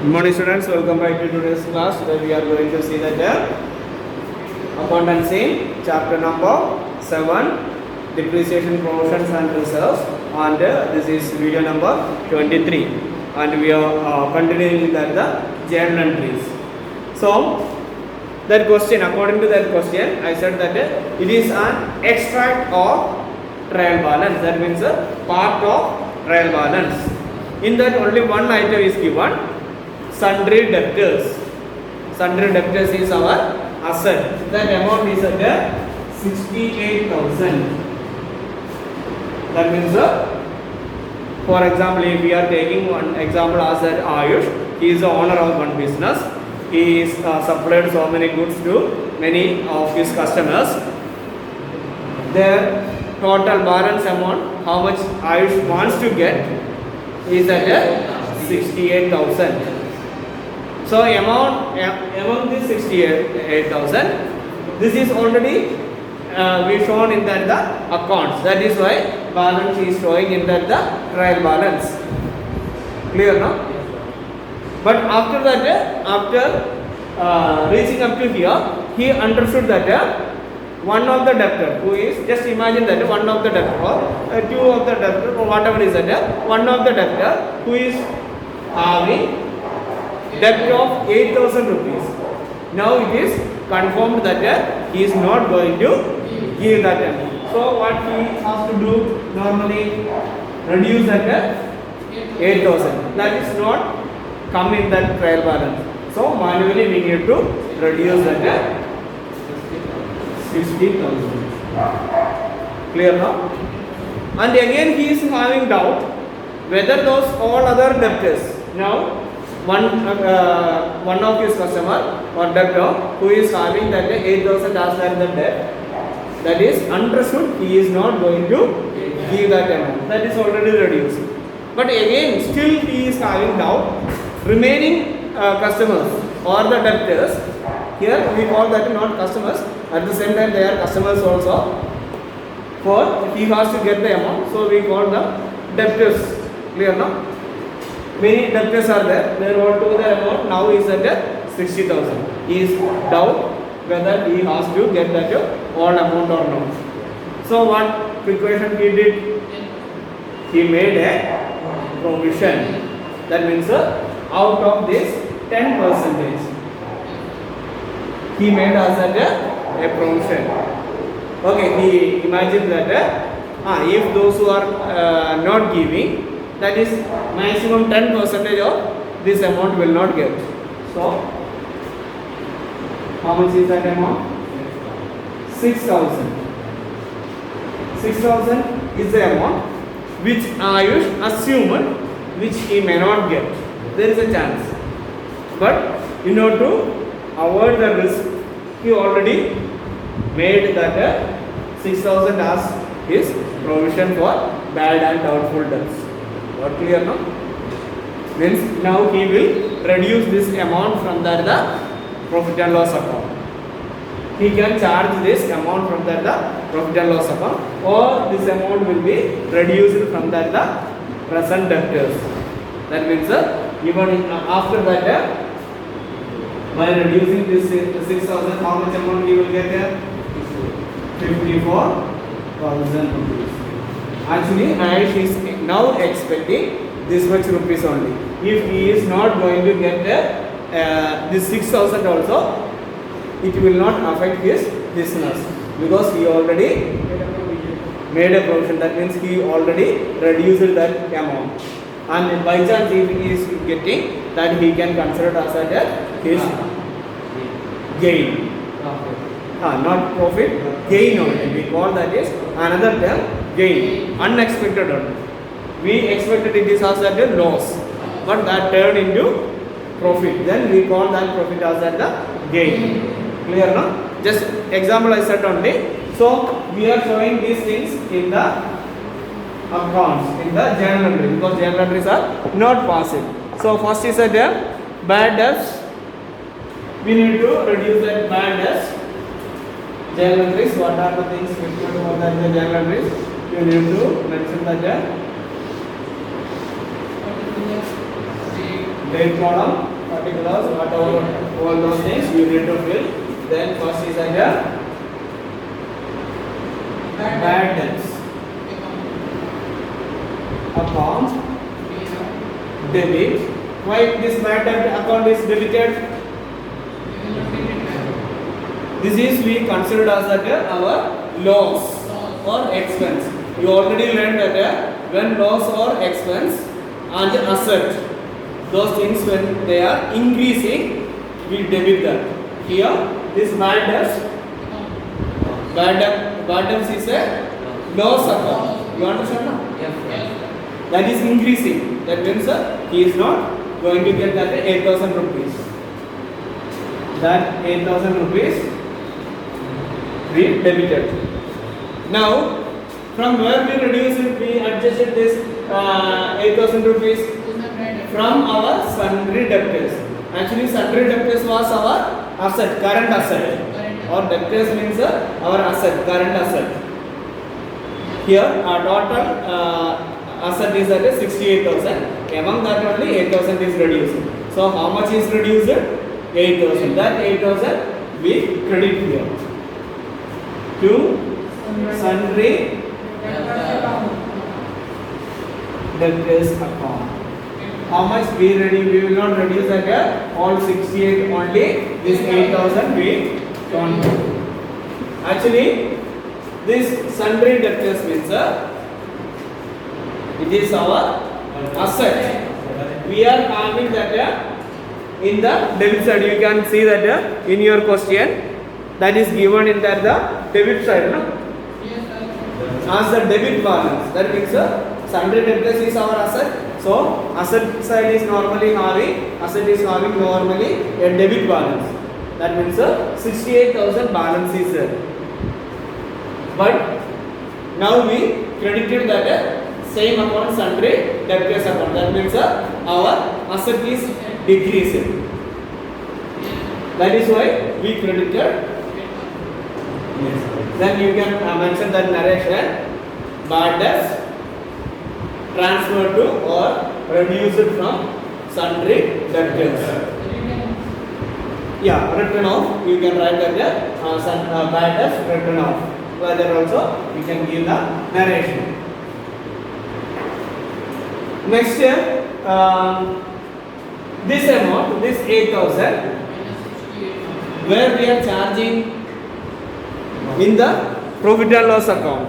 Good morning students, welcome back to today's class. Today we are going to see that accountancy chapter number 7, depreciation, provisions and reserves, and this is video number 23, and we are continuing with that the journal entries. So that question, according to that question, I said that it is an extract of trial balance, that means a part of trial balance. In that only one item is given, sundry debtors. Sundry debtors is our asset. That amount is at 68,000. That means, for example, if we are taking one example as that Ayush, he is the owner of one business. He is supplied so many goods to many of his customers. Their total balance amount, how much Ayush wants to get, is at 68,000. So among this 68,000, this is already we shown in that the accounts. That is why balance is showing in that the trial balance. Clear now? But after that, after reaching up to here, he understood that one of the debtor who is, just imagine that one of the debtor or two of the debtor or whatever is that, one of the debtor who is having debt of 8,000 rupees. Now it is confirmed that he is not going to give that amount. So what he has to do normally, reduce that 8,000. That is not come in that trial balance. So manually we need to reduce that 60,000. Clear now? And again he is having doubt whether those all other debtors, now one of his customer or debtor who is having that 8,000 as the debt, that is understood he is not going to give that amount. That is already reduced. But again still he is having doubt. Remaining customers or the debtors, here we call that not customers, at the same time they are customers also, for he has to get the amount, so we call the debtors. Clear now? Many debtors are there, they want to the amount, now is at 60,000. He is doubt whether he has to get that all amount or not. So what precaution he did? He made a provision. That means out of this 10%, he made us a provision. Okay, he imagined that if those who are not giving, that is maximum 10% of this amount will not get. So how much is that amount? 6,000. 6,000 is the amount which Ayush assumed which he may not get. There is a chance. But in order to avoid the risk, he already made that 6,000 as his provision for bad and doubtful debts. What clear now? Means now he will reduce this amount from the profit and loss account. He can charge this amount from the profit and loss account, or this amount will be reduced from the present debtors. That means even after that, by reducing this 6,000, how much amount he will get here? 54,000 rupees. Actually, Ayush is now expecting this much rupees only. If he is not going to get this 6,000 also, it will not affect his business because he already made a provision. That means he already reduced that amount. And by chance if he is getting, that he can consider as his gain. Not profit, gain only. We call that is another term, gain. Unexpected only. We expected it is as a loss, but that turned into profit. Then we call that profit as the gain. Clear no? Just example I said only. So we are showing these things in the accounts, in the journal entry, because journal entries are not passive. So first is a bad debts. We need to reduce that bad debts. Journal entries, what are the things we need to know that the journal entries? You need to mention that date column, particulars, whatever, all those things you need to fill. Then first is under bad debts account debit. Why this bad debt account is debited? This is we considered as our loss or expense. You already learned that when loss or expense and asset, those things when they are increasing, we debit that. Here, this bad debts is a loss account. You understand now? Yes. That is increasing. That means he is not going to get that 8,000 rupees. That 8,000 rupees we debited. Now, from where we reduce it, we adjusted this 8,000 rupees from our sundry debtors. Actually, sundry debtors was our asset, current asset. Or debtors means our asset, current asset. Here, our total asset is at 68,000. Among that only 8,000 is reduced. So, how much is reduced? 8,000. That 8,000 we credit here to sundry debtors account. How much we reduce? We will not reduce that all 68 only. This 8,000 we don't do. Actually, this sundry debtors means it is our asset. We are having that in the debit side. You can see that in your question that is given in that the debit side, no? As the debit balance. That means sundry debtors is our asset. So asset side is normally having normally a debit balance. That means 68,000 balance is there. But now we credited that same account sundry debtors account. That means our asset is decreasing. That is why we credited. Yes. Then you can mention that narration bad debts transferred to or reduced from sundry debtors. Yeah, written off. You can write that bad debts written off. Further also you can give the narration. Next this amount, this 8,000, where we are charging in the profit and loss account.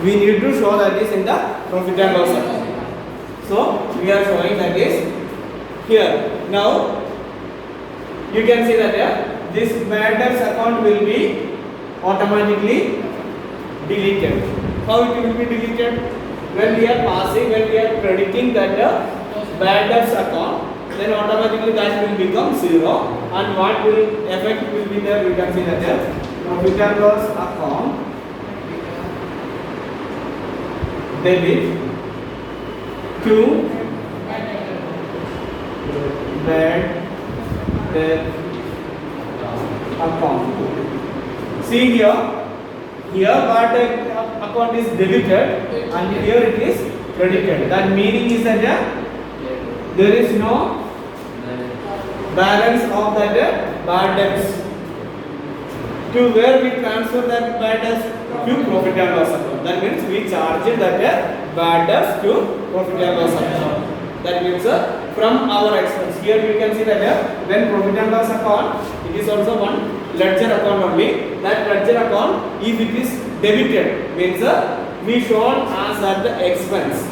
We need to show that is in the profit and loss account. So we are showing that is here. Now you can see that this bad debts account will be automatically deleted. How it will be deleted? When we are crediting that bad debts account, then automatically that will become 0. And what will effect will be there? We can see that profit and loss account debit to bad debt account. See here bad debt account is debited and here it is credited. That meaning is that there is no balance of that bad debts. To where we transfer that bad debts? To profit and loss account. That means we charge that bad debts to profit and loss account. That means from our expense. Here we can see that when profit and loss account, it is also one ledger account only. That ledger account, if it is debited, means we shown as at the expense.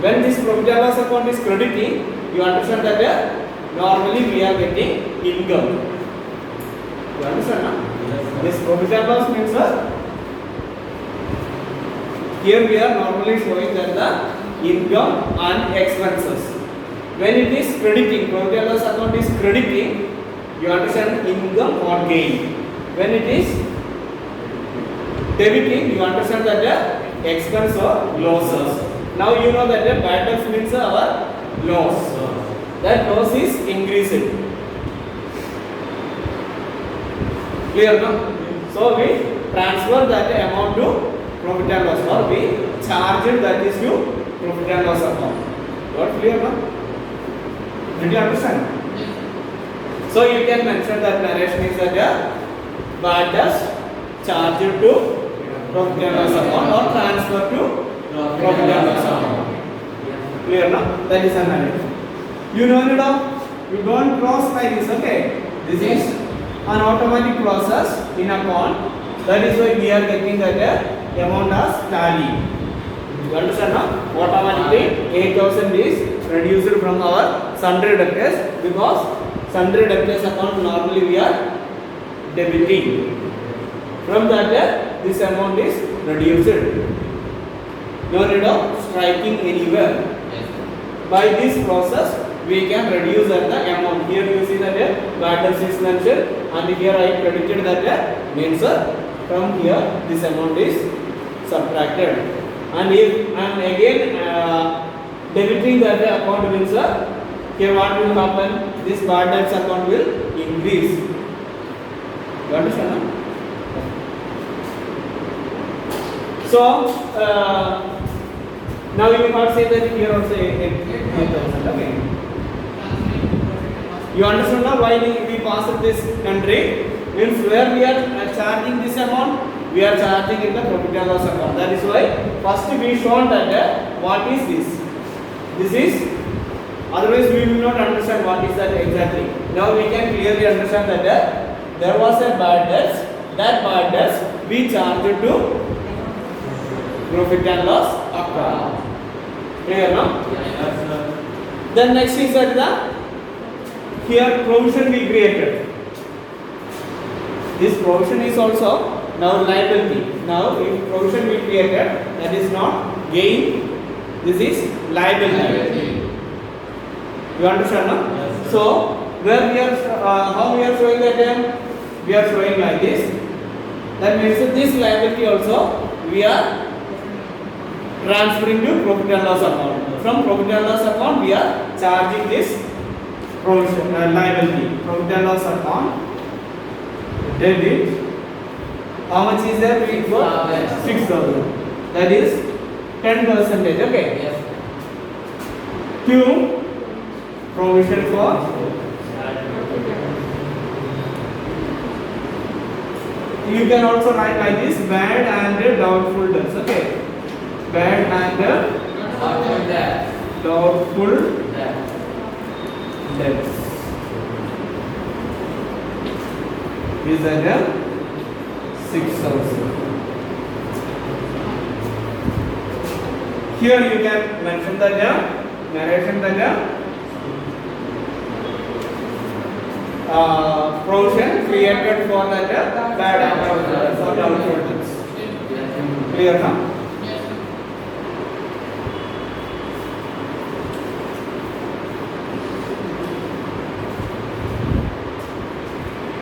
When this profit and loss account is crediting, you understand that normally we are getting income. You understand? No? This profit and loss means here we are normally showing that the income and expenses. When it is crediting, profit and loss account is crediting, you understand income or gain. When it is debiting, you understand that expense or losses. Now you know that bad debts means our loss. That loss is increasing. Clear, no? So we transfer that amount to profit and loss, or we charge it that is to profit and loss account. Got clear now? Did you understand? So you can mention that narration is that bad debts charged to profit and loss account or transfer to profit and loss account. Clear now? That is a narration. You know it now? You don't cross like this, okay? This is an automatic process in account. That is why we are getting that amount as tally. You understand now? Automatically 8,000 is reduced from our sundry debtors because sundry debtors account normally we are debiting. From that this amount is reduced. No need of striking anywhere. By this process we can reduce the amount. Here you see that bad debts is mentioned and here I credited that means from here this amount is subtracted. And if I am again debiting that account means here what will happen? This bad debts account will increase. You understand? So now you can't say that here also 8,000. Okay. You understand now why we pass this country? Means where we are charging this amount, we are charging in the profit and loss account. That is why first we shown that what is this? This is, otherwise we will not understand what is that exactly. Now we can clearly understand that there was a bad debts. That bad debts we charged to profit and loss account. Clear now? Yes. Then next is that here provision we created. This provision is also now liability. Now if provision we created, that is not gain, this is liability. You understand now? Yes, so where we are, how we are showing that we are showing like this. That means that this liability also we are transferring to profit and loss account. From profit and loss account we are charging this provision liability. Profit and loss account debit. How much is there? 6,000. That is 10%. Okay. Yes. Q provision for. You can also write like this: bad and doubtful debts. Okay. Bad and doubtful debts. Is that 6,000. Here you can mention the narration provision created for that bad and doubtful debts. Clear now?